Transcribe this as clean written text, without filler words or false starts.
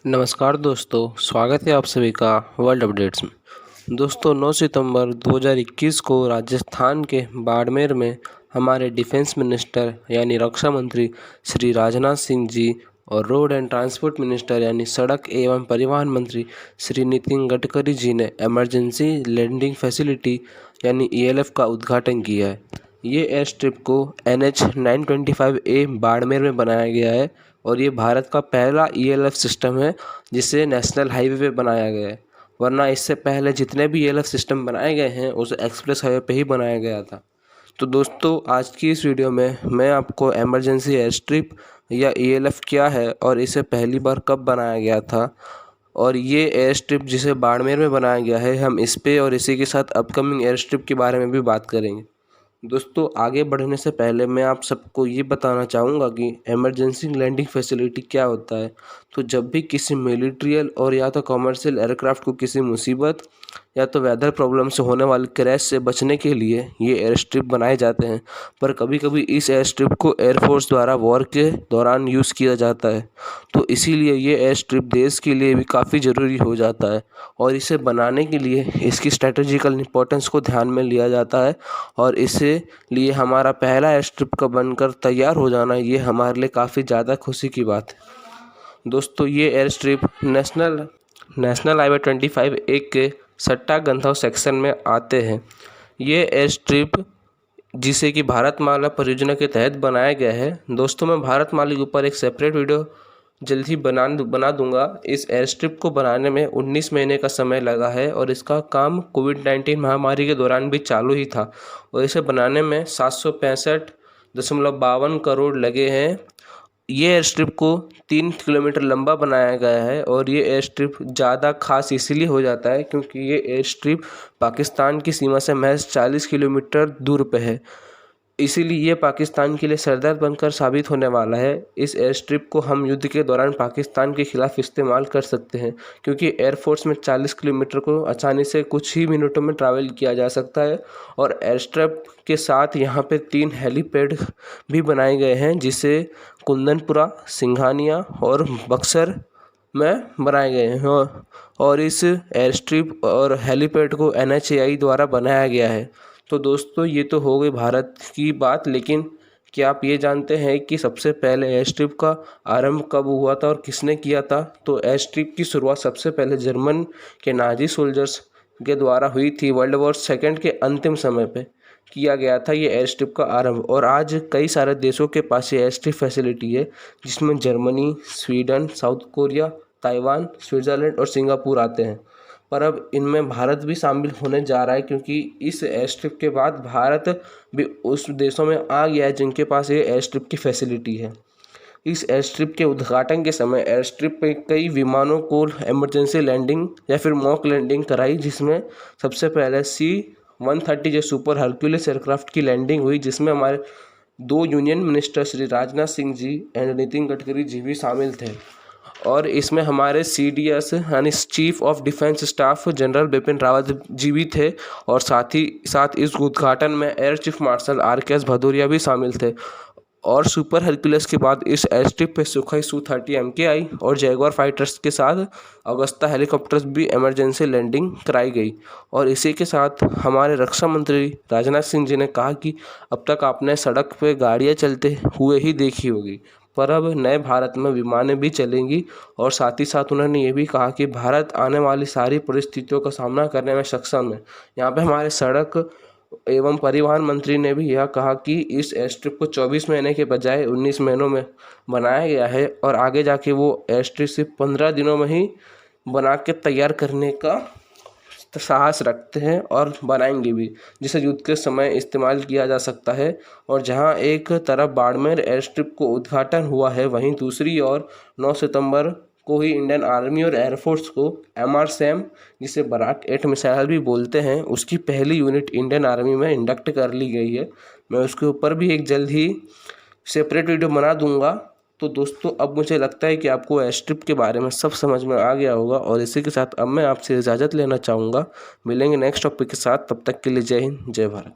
नमस्कार दोस्तों, स्वागत है आप सभी का वर्ल्ड अपडेट्स में। दोस्तों 9 सितंबर 2021 को राजस्थान के बाड़मेर में हमारे डिफेंस मिनिस्टर यानी रक्षा मंत्री श्री राजनाथ सिंह जी और रोड एंड ट्रांसपोर्ट मिनिस्टर यानी सड़क एवं परिवहन मंत्री श्री नितिन गडकरी जी ने इमरजेंसी लैंडिंग फैसिलिटी यानी ELF का उद्घाटन किया है। ये एयर स्ट्रिप को NH 925A बाड़मेर में बनाया गया है और ये भारत का पहला ELF सिस्टम है जिसे नेशनल हाईवे पे बनाया गया है, वरना इससे पहले जितने भी ELF सिस्टम बनाए गए हैं उसे एक्सप्रेस हाईवे पे ही बनाया गया था। तो दोस्तों आज की इस वीडियो में मैं आपको इमरजेंसी एयर स्ट्रिप या ELF क्या है और इसे पहली बार कब बनाया गया था और ये एयर स्ट्रिप जिसे बाड़मेर में बनाया गया है, हम इस पे और इसी के साथ अपकमिंग एयर स्ट्रिप के बारे में भी बात करेंगे। दोस्तों आगे बढ़ने से पहले मैं आप सबको ये बताना चाहूँगा कि इमरजेंसी लैंडिंग फैसिलिटी क्या होता है। तो जब भी किसी मिलिट्रियल और या तो कमर्शियल एयरक्राफ्ट को किसी मुसीबत या तो वेदर प्रॉब्लम से होने वाली क्रैश से बचने के लिए ये एयर स्ट्रिप बनाए जाते हैं, पर कभी कभी इस एयर स्ट्रिप को एयरफोर्स द्वारा वॉर के दौरान यूज़ किया जाता है। तो इसीलिए ये एयर स्ट्रिप देश के लिए भी काफ़ी ज़रूरी हो जाता है और इसे बनाने के लिए इसकी स्ट्रेटेजिकल इंपॉर्टेंस को ध्यान में लिया जाता है और इसे लिए हमारा पहला एयर स्ट्रिप का बनकर तैयार हो जाना ये हमारे लिए काफ़ी ज़्यादा खुशी की बात है। दोस्तों ये air strip national highway 25A के सट्टा गंधाव सेक्शन में आते हैं। ये एयर स्ट्रिप जिसे कि भारतमाला परियोजना के तहत बनाया गया है। दोस्तों मैं भारतमाला के ऊपर एक सेपरेट वीडियो जल्द ही बना दूंगा। इस एयर स्ट्रिप को बनाने में 19 महीने का समय लगा है और इसका काम कोविड-19 महामारी के दौरान भी चालू ही था और इसे बनाने में 765.52 करोड़ लगे हैं। ये एयर स्ट्रिप को 3 किलोमीटर लंबा बनाया गया है और ये एयर स्ट्रिप ज़्यादा खास इसीलिए हो जाता है क्योंकि ये एयर स्ट्रिप पाकिस्तान की सीमा से महज 40 किलोमीटर दूर पे है। इसीलिए ये पाकिस्तान के लिए सरदर्द बनकर साबित होने वाला है। इस एयर स्ट्रिप को हम युद्ध के दौरान पाकिस्तान के खिलाफ इस्तेमाल कर सकते हैं क्योंकि एयरफोर्स में 40 किलोमीटर को आसानी से कुछ ही मिनटों में ट्रैवल किया जा सकता है और एयर स्ट्रिप के साथ यहाँ पे 3 हेलीपैड भी बनाए गए हैं जिसे कुंदनपुरा, सिंघानिया और बक्सर में बनाए गए हैं और इस एयर स्ट्रिप और हेलीपैड को NHAI द्वारा बनाया गया है। तो दोस्तों ये तो हो गई भारत की बात, लेकिन क्या आप ये जानते हैं कि सबसे पहले एयर स्ट्रिप का आरंभ कब हुआ था और किसने किया था? तो एयर स्ट्रिप की शुरुआत सबसे पहले जर्मन के नाजी सोल्जर्स के द्वारा हुई थी। वर्ल्ड वॉर सेकेंड के अंतिम समय पे किया गया था ये एयर स्ट्रिप का आरंभ और आज कई सारे देशों के पास ये एयर स्ट्रिप फैसिलिटी है जिसमें Germany, Sweden, south Korea, Taiwan, Switzerland और सिंगापुर आते हैं। पर अब इनमें भारत भी शामिल होने जा रहा है क्योंकि इस एयर स्ट्रिप के बाद भारत भी उस देशों में आ गया है जिनके पास ये एयर स्ट्रिप की फैसिलिटी है। इस एयर स्ट्रिप के उद्घाटन के समय एयर स्ट्रिप पे कई विमानों को इमरजेंसी लैंडिंग या फिर मॉक लैंडिंग कराई, जिसमें सबसे पहले C-130 जो सुपर हरक्यूलिस एयरक्राफ्ट की लैंडिंग हुई, जिसमें हमारे 2 union minister Shri Rajnath Singh ji and Nitin Gadkari ji भी शामिल थे और इसमें हमारे CDS यानी chief of defence staff general Bipin Rawat ji भी थे और साथ ही साथ इस उद्घाटन में air chief marshal RKS Bhadauria भी शामिल थे। और सुपर हरक्यूलिस के बाद इस एयर स्ट्रिप पे सुखोई Su-30 MKI और जैगुआर फाइटर्स के साथ अगस्ता हेलीकॉप्टर्स भी इमरजेंसी लैंडिंग कराई गई। और इसी के साथ हमारे रक्षा मंत्री राजनाथ सिंह जी ने कहा कि अब तक आपने सड़क पे गाड़ियाँ चलते हुए ही देखी होगी, पर अब नए भारत में विमानें भी चलेंगी। और साथ ही साथ उन्होंने ये भी कहा कि भारत आने वाली सारी परिस्थितियों का सामना करने में सक्षम है। यहाँ पे हमारे सड़क एवं परिवहन मंत्री ने भी यह कहा कि इस एयर स्ट्रिप को 24 महीने के बजाय 19 महीनों में बनाया गया है और आगे जाके वो एयर स्ट्रिप सिर्फ 15 दिनों में ही बना के तैयार करने का साहस रखते हैं और बनाएंगे भी, जिसे युद्ध के समय इस्तेमाल किया जा सकता है। और जहां एक तरफ बाड़मेर एयर स्ट्रिप को उद्घाटन हुआ है, वहीं दूसरी ओर 9 सितंबर को ही इंडियन आर्मी और एयरफोर्स को MRSAM, जिसे बराक 8 मिसाइल भी बोलते हैं, उसकी पहली यूनिट इंडियन आर्मी में इंडक्ट कर ली गई है। मैं उसके ऊपर भी एक जल्द ही सेपरेट वीडियो बना दूंगा। तो दोस्तों अब मुझे लगता है कि आपको एयर स्ट्रिप के बारे में सब समझ में आ गया होगा और इसी के साथ अब मैं आपसे इजाज़त लेना चाहूँगा। मिलेंगे नेक्स्ट टॉपिक के साथ, तब तक के लिए जय हिंद, जय भारत।